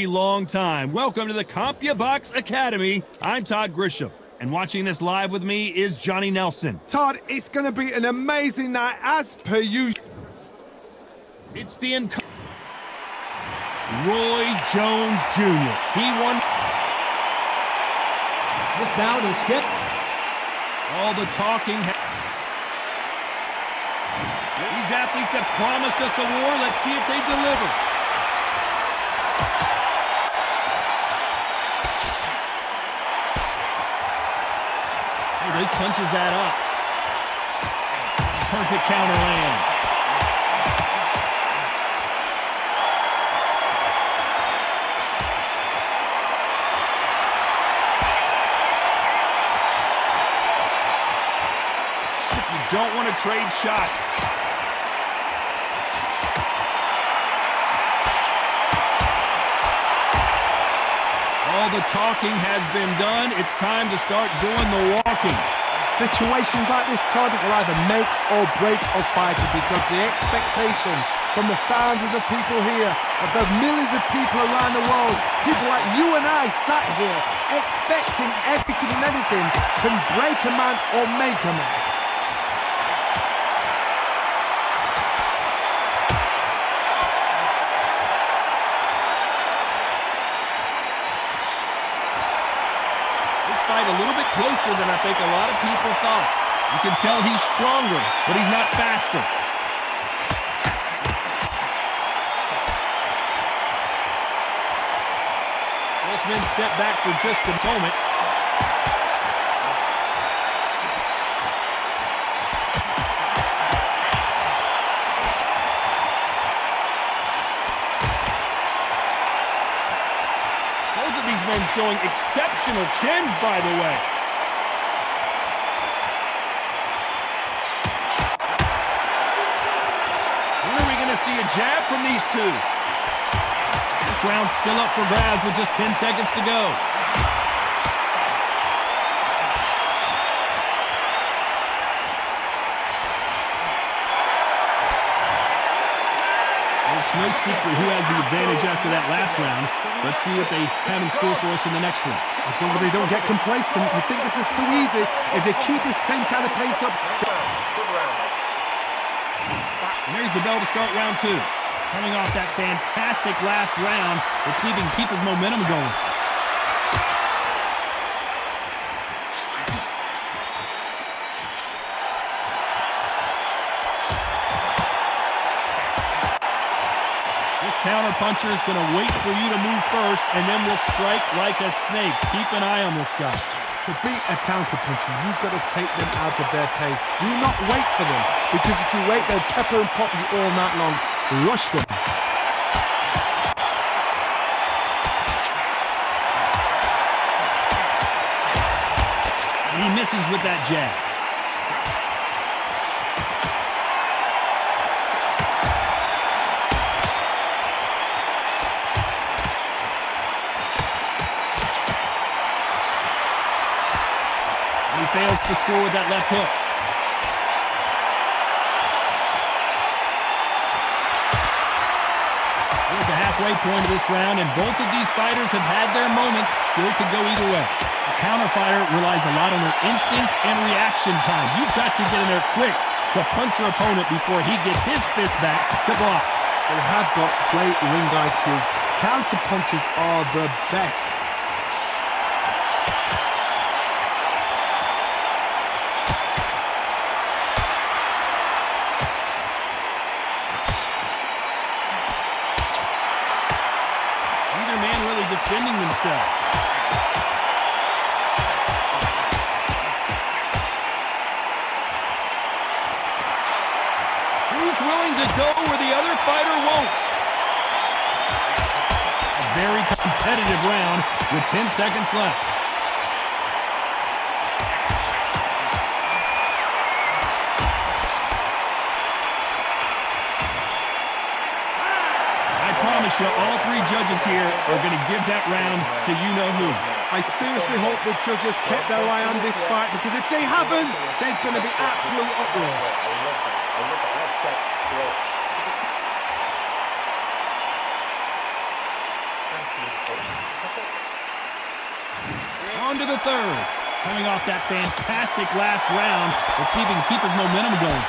Long time. Welcome to the CompuBox Academy. I'm Todd Grisham, and watching this live with me is Johnny Nelson. Todd, it's going to be an amazing night as per usual. It's the Roy Jones Jr. He won. This bout is skipped. All the talking. These athletes have promised us a war. Let's see if they deliver. Those punches add up. Perfect counter lands. You don't want to trade shots. All the talking has been done. It's time to start doing the walking. Situations like this, Todd, will either make or break a fighter because the expectation from the fans of the people here, of those millions of people around the world, people like you and I sat here expecting everything and anything can break a man or make a man. Fight a little bit closer than I think a lot of people thought. You can tell he's stronger, but he's not faster. Both men step back for just a moment. Showing exceptional chins, by the way. When are we going to see a jab from these two? This round's still up for grabs with just 10 seconds to go. It's no secret who has the advantage after that last round. Let's see what they have in store for us in the next one. As long as they don't get complacent, you think this is too easy. If they keep this same kind of pace up. And there's the bell to start round two. Coming off that fantastic last round, let's see if he can keep his momentum going. Counter-puncher is going to wait for you to move first, and then will strike like a snake. Keep an eye on this guy. To beat a counter-puncher, you've got to take them out of their pace. Do not wait for them, because if you wait, they'll pepper and pop you all night long. Rush them. And he misses with that jab. Fails to score with that left hook. We're at the halfway point of this round, and both of these fighters have had their moments. Still could go either way. A counter fighter relies a lot on their instincts and reaction time. You've got to get in there quick to punch your opponent before he gets his fist back to block. They have got great ring IQ. Counter punches are the best. Defending themselves. Who's willing to go where the other fighter won't? A very competitive round with 10 seconds left. promise you, all three judges here are going to give that round to you-know-who. I seriously hope the judges kept their eye on this fight, because if they haven't, there's going to be absolute uproar. Thank you. On to the third. Coming off that fantastic last round, let's see if he can keep his momentum going.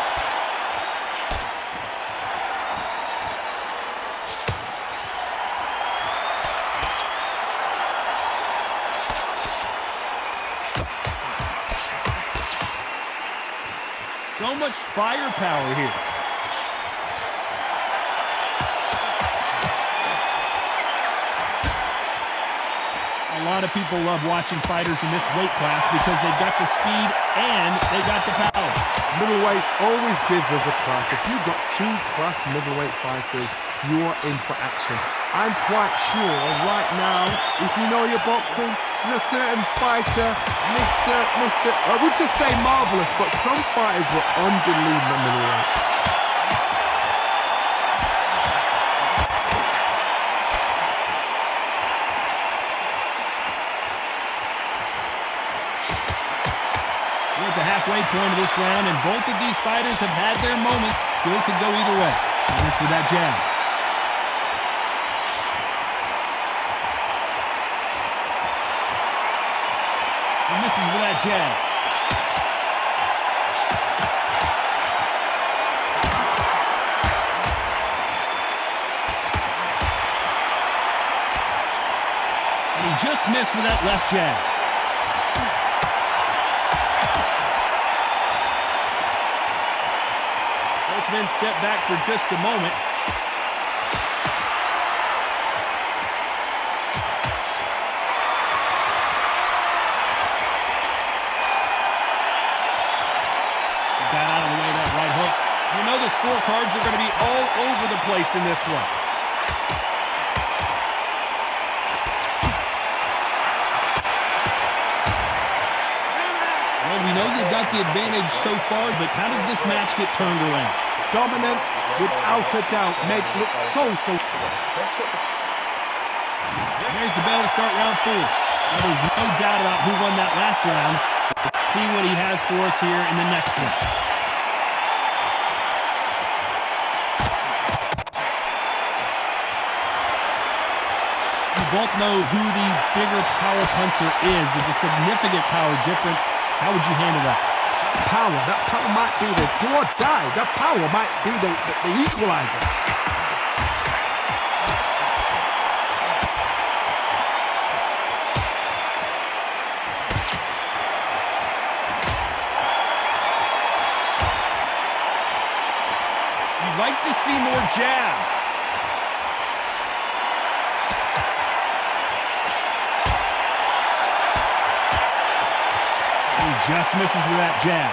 So much firepower here. A lot of people love watching fighters in this weight class because they've got the speed and they got the power. Middleweights always gives us a class. If you've got two class middleweight fighters, you are in for action. I'm quite sure right now, if you know your boxing, there's a certain fighter, I would just say marvelous, but some fighters were unbelievable middleweight. We're at the halfway point of this round, and both of these fighters have had their moments. Still could go either way. This with that jab. And misses with that jab. And he just missed with that left jab. Both men step back for just a moment. Got out of the way of that right hook. You know the scorecards are going to be all over the place in this one. Well, we know they've got the advantage so far, but how does this match get turned around? Dominance, without a doubt, made it look so. There's the bell to start round 4. Well, there's no doubt about who won that last round. Let's see what he has for us here in the next one. You both know who the bigger power puncher is. There's a significant power difference. How would you handle that? That power might be the do or die. That power might be the equalizer. You'd like to see more jabs. He just misses with that jab.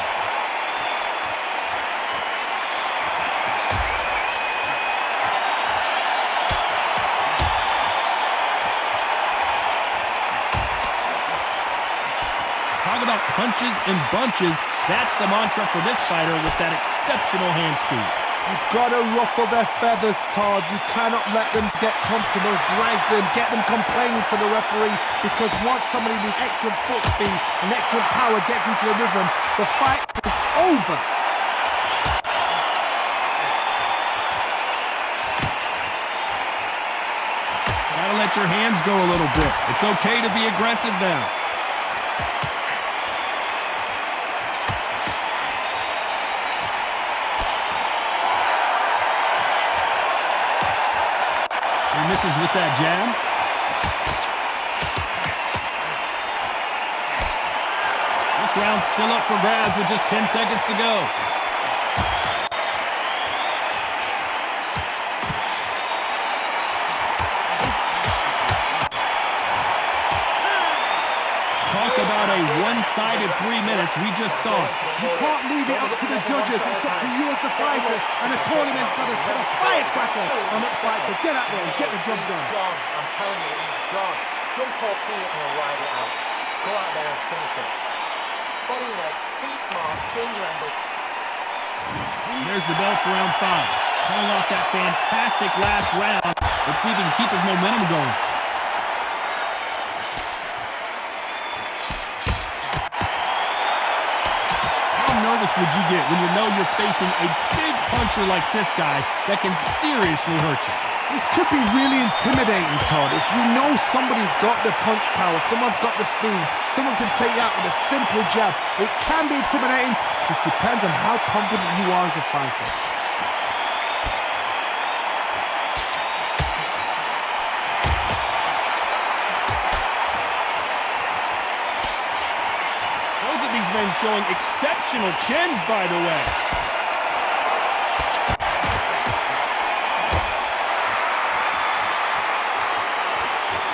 Talk about punches and bunches. That's the mantra for this fighter with that exceptional hand speed. You've got to ruffle their feathers, Todd. You cannot let them get comfortable, drag them, get them complaining to the referee, because once somebody with excellent foot speed and excellent power gets into the rhythm, the fight is over. Gotta let your hands go a little bit. It's okay to be aggressive now. He misses with that jab. This round's still up for grabs with just 10 seconds to go. Talk about a one-sided 3 minutes. We just saw it. You can't leave it up to the judges. It's up to you as the fighter, and the tournament's got to put a firecracker on that fight to get out there and get the job done. Gone. I'm telling you, he's gone. Jump off it and ride it out. Go out there and finish it. Body leg, be smart, change your angle. There's the bell for round 5. Coming off that fantastic last round. Let's see if he can keep his momentum going. Nervous would you get when you know you're facing a big puncher like this guy that can seriously hurt you? This could be really intimidating, Todd. If you know somebody's got the punch power, someone's got the speed, someone can take you out with a simple jab. It can be intimidating, just depends on how confident you are as a fighter. Both of these men showing exceptional chins, by the way.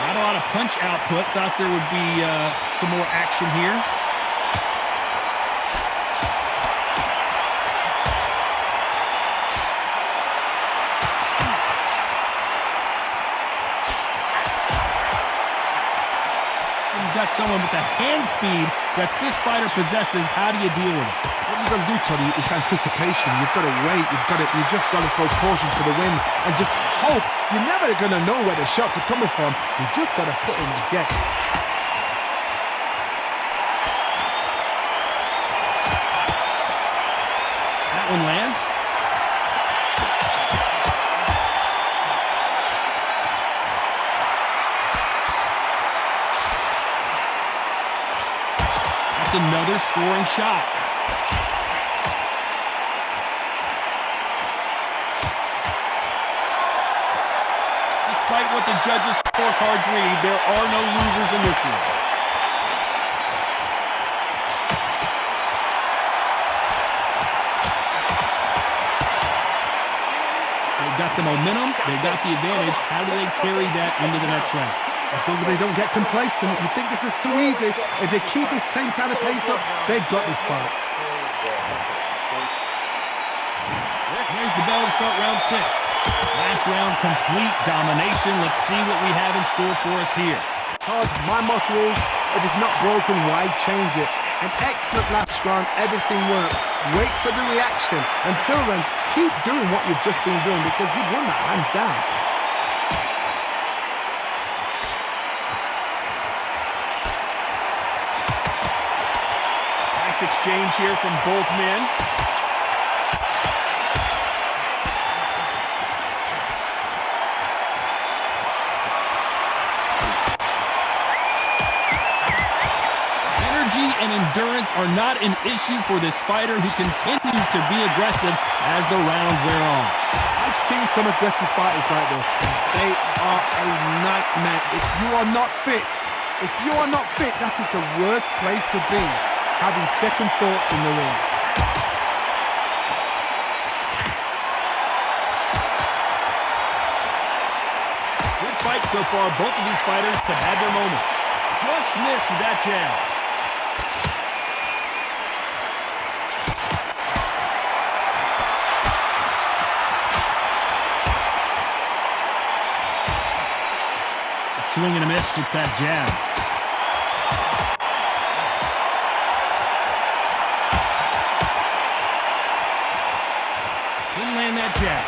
Not a lot of punch output. Thought there would be some more action here. You've got someone with the hand speed that this fighter possesses. How do you deal with it? What you've got to do, Toddy, is anticipation. You've got to wait. You just got to throw caution to the wind and just hope. You're never going to know where the shots are coming from. You just got to put in the guess. That one lands. That's another scoring shot. Despite what the judges' scorecards read, there are no losers in this one. They've got the momentum, they've got the advantage. How do they carry that into the next round? As long as they don't get complacent, you think this is too easy. If they keep this same kind of pace up, they've got this fight. Here's the bell to start round 6. Last round, complete domination. Let's see what we have in store for us here. Todd, my motto is, if it's not broken, why change it? An excellent last round, everything worked. Wait for the reaction. Until then, keep doing what you've just been doing because you've won that hands down. Nice exchange here from both men. Energy and endurance are not an issue for this fighter who continues to be aggressive as the rounds wear on. I've seen some aggressive fighters like this. They are a nightmare. If you are not fit, that is the worst place to be, having second thoughts in the ring. Good fight so far. Both of these fighters have had their moments. Just missed with that jab. Swing and a miss with that jab. Didn't land that jab.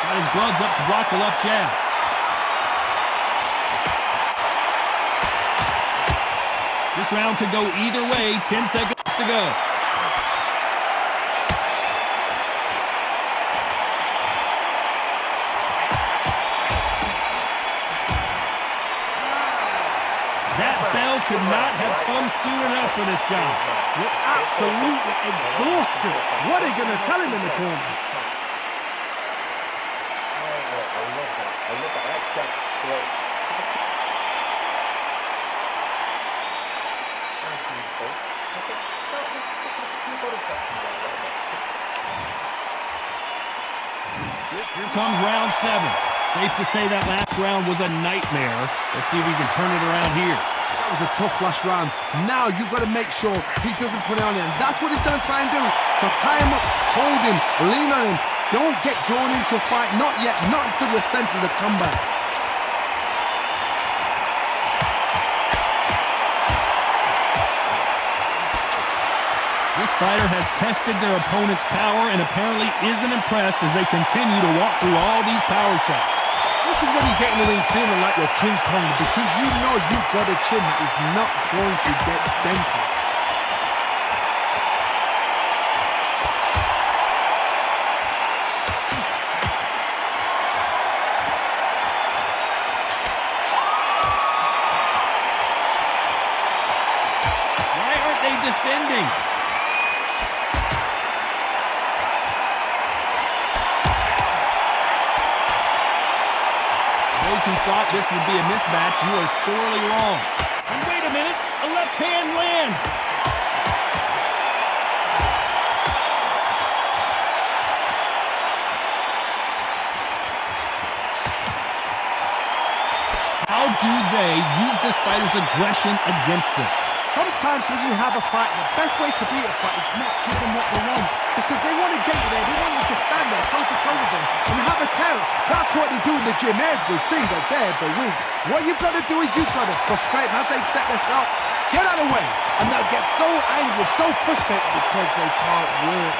Got his gloves up to block the left jab. This round could go either way. 10 seconds to go. That bell could not have come soon enough for this guy. You're absolutely exhausted. What are you going to tell him in the corner? I love that shot straight. Here comes round 7. Safe to say that last round was a nightmare. Let's see if we can turn it around here. That was a tough last round. Now you've got to make sure he doesn't put it on him. That's what he's going to try and do. So tie him up, hold him, lean on him. Don't get drawn into a fight. Not yet. Not until your senses have come back. This fighter has tested their opponent's power and apparently isn't impressed as they continue to walk through all these power shots. This is when you get in the ring feeling like you're King Kong, because you know you've got a chin that is not going to get dented. Why aren't they defending? Those who thought this would be a mismatch, you are sorely wrong. And wait a minute, a left hand lands. How do they use this fighter's aggression against them? Sometimes when you have a fight, the best way to beat a fight is not give them what they want. Because they want to get you there, they want you to stand there toe-to-toe with them and have a terror. That's what they do in the gym every single day of the week. What you've got to do is you've got to frustrate them as they set their shots. Get out of the way. And they'll get so angry, so frustrated because they can't work.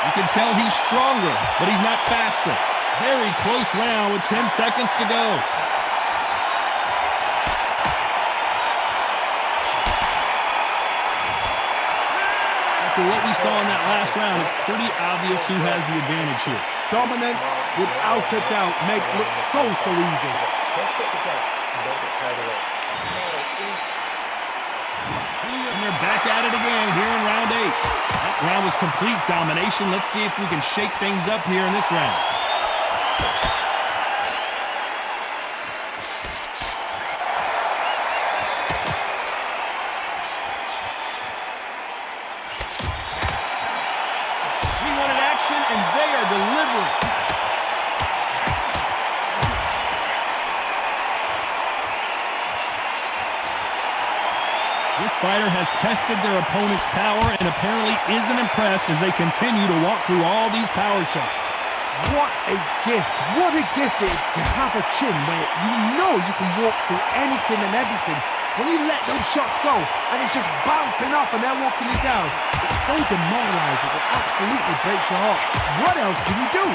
You can tell he's stronger, but he's not faster. Very close round with 10 seconds to go. After what we saw in that last round, it's pretty obvious who has the advantage here. Dominance, without a doubt, make it look so easy. Just get the gap and don't get carried away. And they're back at it again here in round 8. That round was complete domination. Let's see if we can shake things up here in this round. We wanted action, and they are delivering. This fighter has tested their opponent's power and apparently isn't impressed as they continue to walk through all these power shots. What a gift. What a gift it is to have a chin where you know you can walk through anything and everything. When you let those shots go and it's just bouncing off and they're walking you down, it's so demoralizing. It absolutely breaks your heart. What else can you do?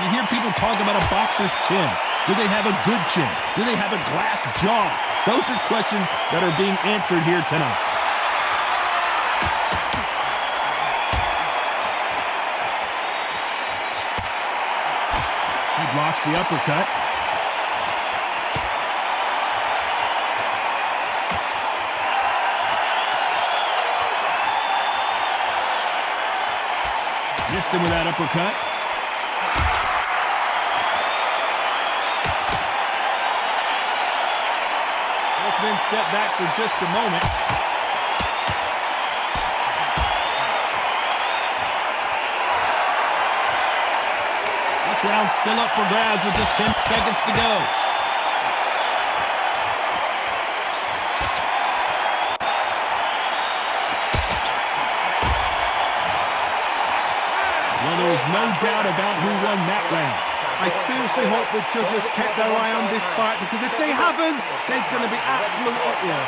You hear people talk about a boxer's chin. Do they have a good chin? Do they have a glass jaw? Those are questions that are being answered here tonight. He blocks the uppercut. Missed him with that uppercut. Then step back for just a moment. This round's still up for grabs with just 10 seconds to go. Well, there was no doubt about who won that round. I seriously hope the judges kept their eye on this fight, because if they haven't, there's going to be absolute uproar.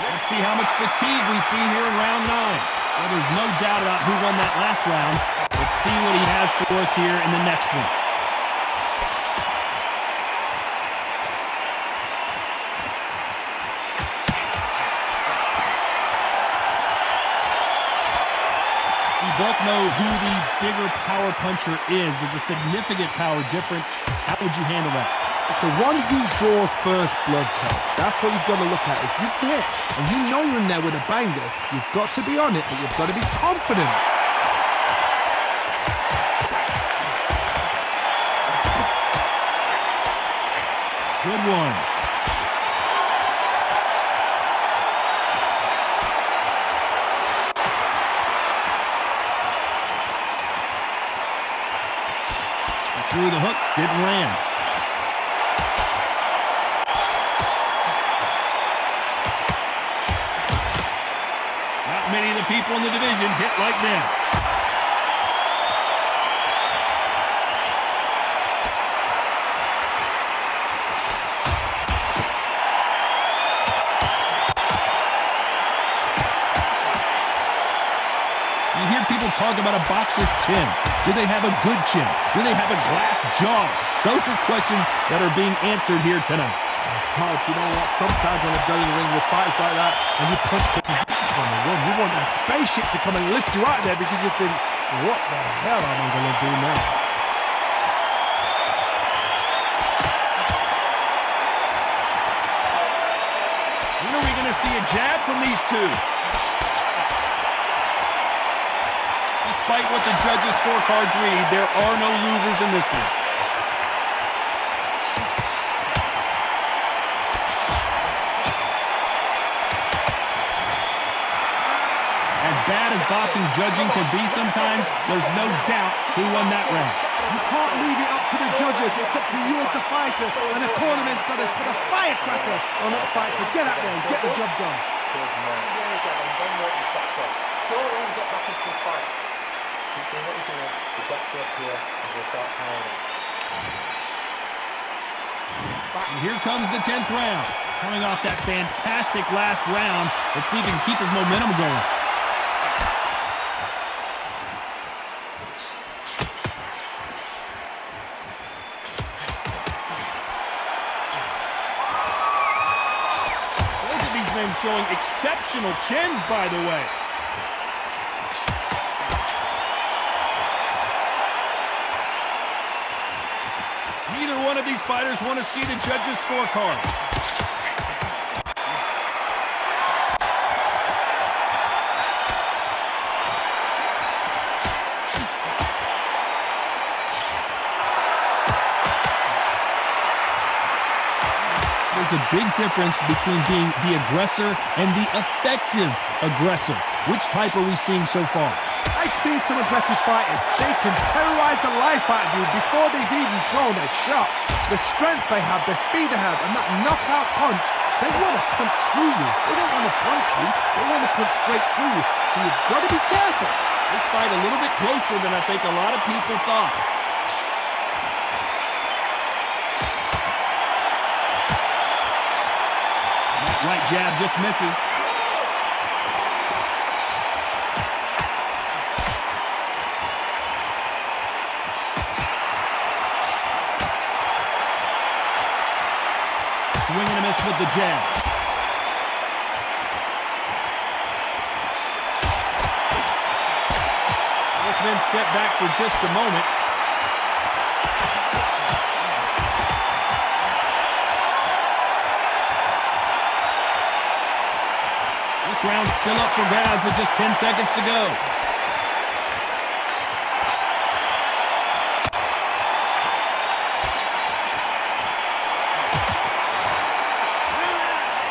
Let's see how much fatigue we see here in round 9. Well, there's no doubt about who won that last round. Let's see what he has for us here in the next one. We both know who the bigger power puncher is. There's a significant power difference. How would you handle that? It's the one who draws first blood, Ted. That's what you've got to look at. If you hit and you know you're in there with a banger, you've got to be on it, but you've got to be confident. Good one. Through the hook, didn't land. many of the people in the division hit like them. You hear people talk about a boxer's chin. Do they have a good chin? Do they have a glass jaw? Those are questions that are being answered here tonight. Todd, you know what? Sometimes when I go in the ring with fights like that, and you punch people, you just want to run. You want that spaceship to come and lift you out there because you think, what the hell am I going to do now? When are we going to see a jab from these two? Despite what the judges' scorecards read, there are no losers in this one. As bad as boxing judging can be sometimes, there's no doubt who won that round. You can't leave it up to the judges. It's up to you as a fighter, and the cornerman's got to put a firecracker on that fight to get out there and get the job done. Good man. Don't work your shots up. Go on and get back into this fight. Keep doing what you're doing. The doctor up here and we'll start pounding. And here comes the 10th round. Coming off that fantastic last round, let's see if he can keep his momentum going. Both of these men showing exceptional chins, by the way. Neither one of these fighters want to see the judges' scorecards. There's a big difference between being the aggressor and the effective aggressor. Which type are we seeing so far? I've seen some aggressive fighters. They can terrorize the life out of you before they've even thrown a shot. The strength they have, the speed they have, and that knockout punch, they want to punch through you. They don't want to punch you. They want to punch straight through you. So you've got to be careful. This fight a little bit closer than I think a lot of people thought. That right jab just misses. Swing and a miss with the jab. Both men step back for just a moment. This round's still up for grabs with just 10 seconds to go.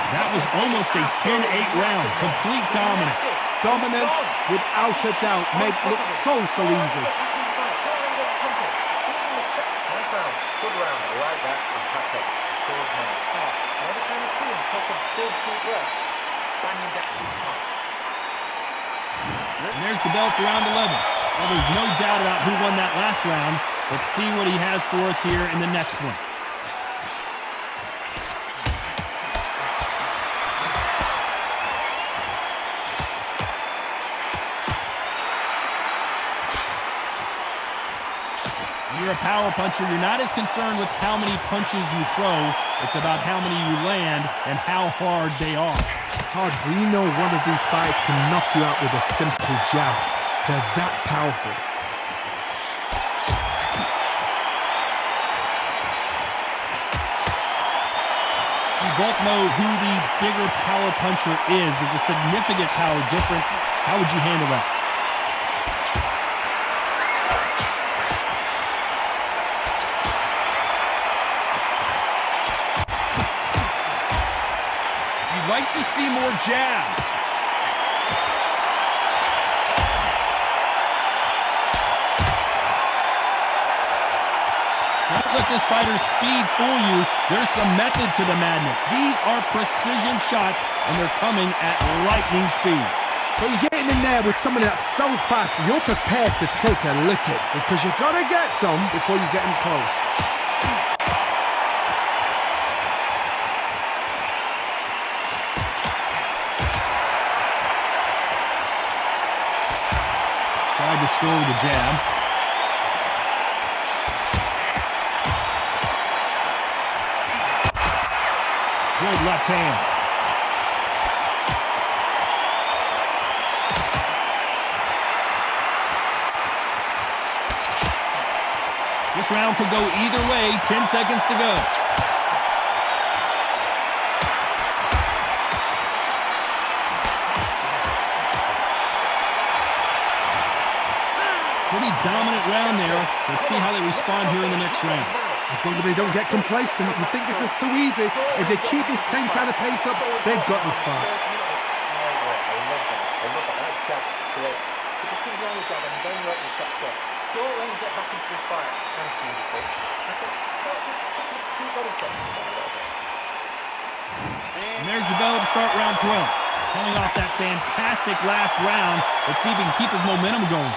That was almost a 10-8 round. Complete dominance. Dominance, without a doubt, make it look so easy. Good round. I like that. Fantastic. Good man. Every time I see him take a big deep breath, banging down his top. And there's the bell for round 11. Well, there's no doubt about who won that last round. Let's see what he has for us here in the next one. You're a power puncher. You're not as concerned with how many punches you throw. It's about how many you land and how hard they are. Todd, we know one of these fights can knock you out with a simple jab. They're that powerful. We both know who the bigger power puncher is. There's a significant power difference. How would you handle that? You'd like to see more jabs. Don't let this fighter's speed fool you. There's some method to the madness. These are precision shots, and they're coming at lightning speed. So you're getting in there with someone that's so fast, you're prepared to take a licking because you've got to get some before you get in close. Tried to score with a jab. Good left hand. This round could go either way. 10 seconds to go. Pretty dominant round there. Let's see how they respond here in the next round. As long as they don't get complacent, you think this is too easy. If they keep this same kind of pace up, they've got this far. I love that. That jab, great. So just keep going with jab and then work your shots off. Don't let him get back into this fight. Thanks, beautiful. I said, just keep body shots a little bit. And there's the bell to start round 12. Coming off that fantastic last round, let's see if he can keep his momentum going.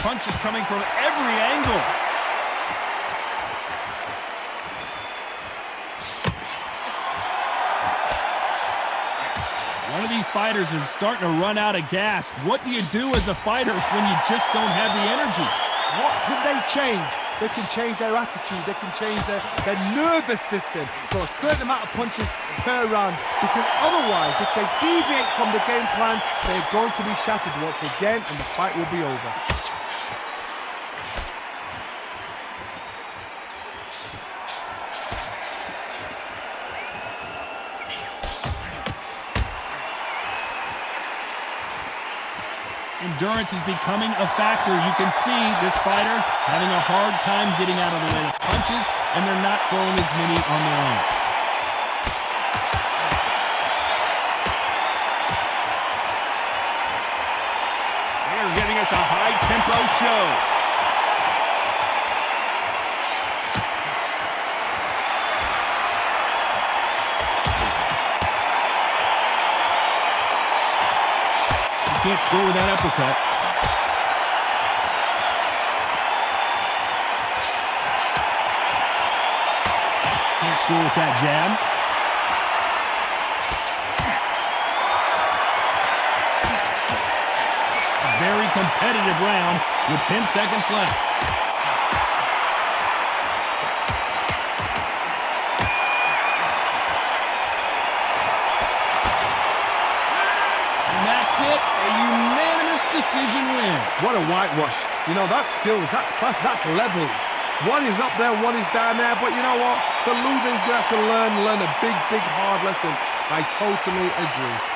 Punches coming from every angle. One of these fighters is starting to run out of gas. What do you do as a fighter when you just don't have the energy? What can they change? They can change their attitude. They can change their nervous system for a certain amount of punches per round. Because otherwise, if they deviate from the game plan, they're going to be shattered once again and the fight will be over. Endurance is becoming a factor. You can see this fighter having a hard time getting out of the way of punches, and they're not throwing as many on their own. They're giving us a high-tempo show. Can't score with that uppercut. Can't score with that jab. A very competitive round with 10 seconds left. A unanimous decision win. What a whitewash. You know, that's skills, that's class, that's levels. One is up there, one is down there, but you know what? The loser is going to have to learn a big, hard lesson. I totally agree.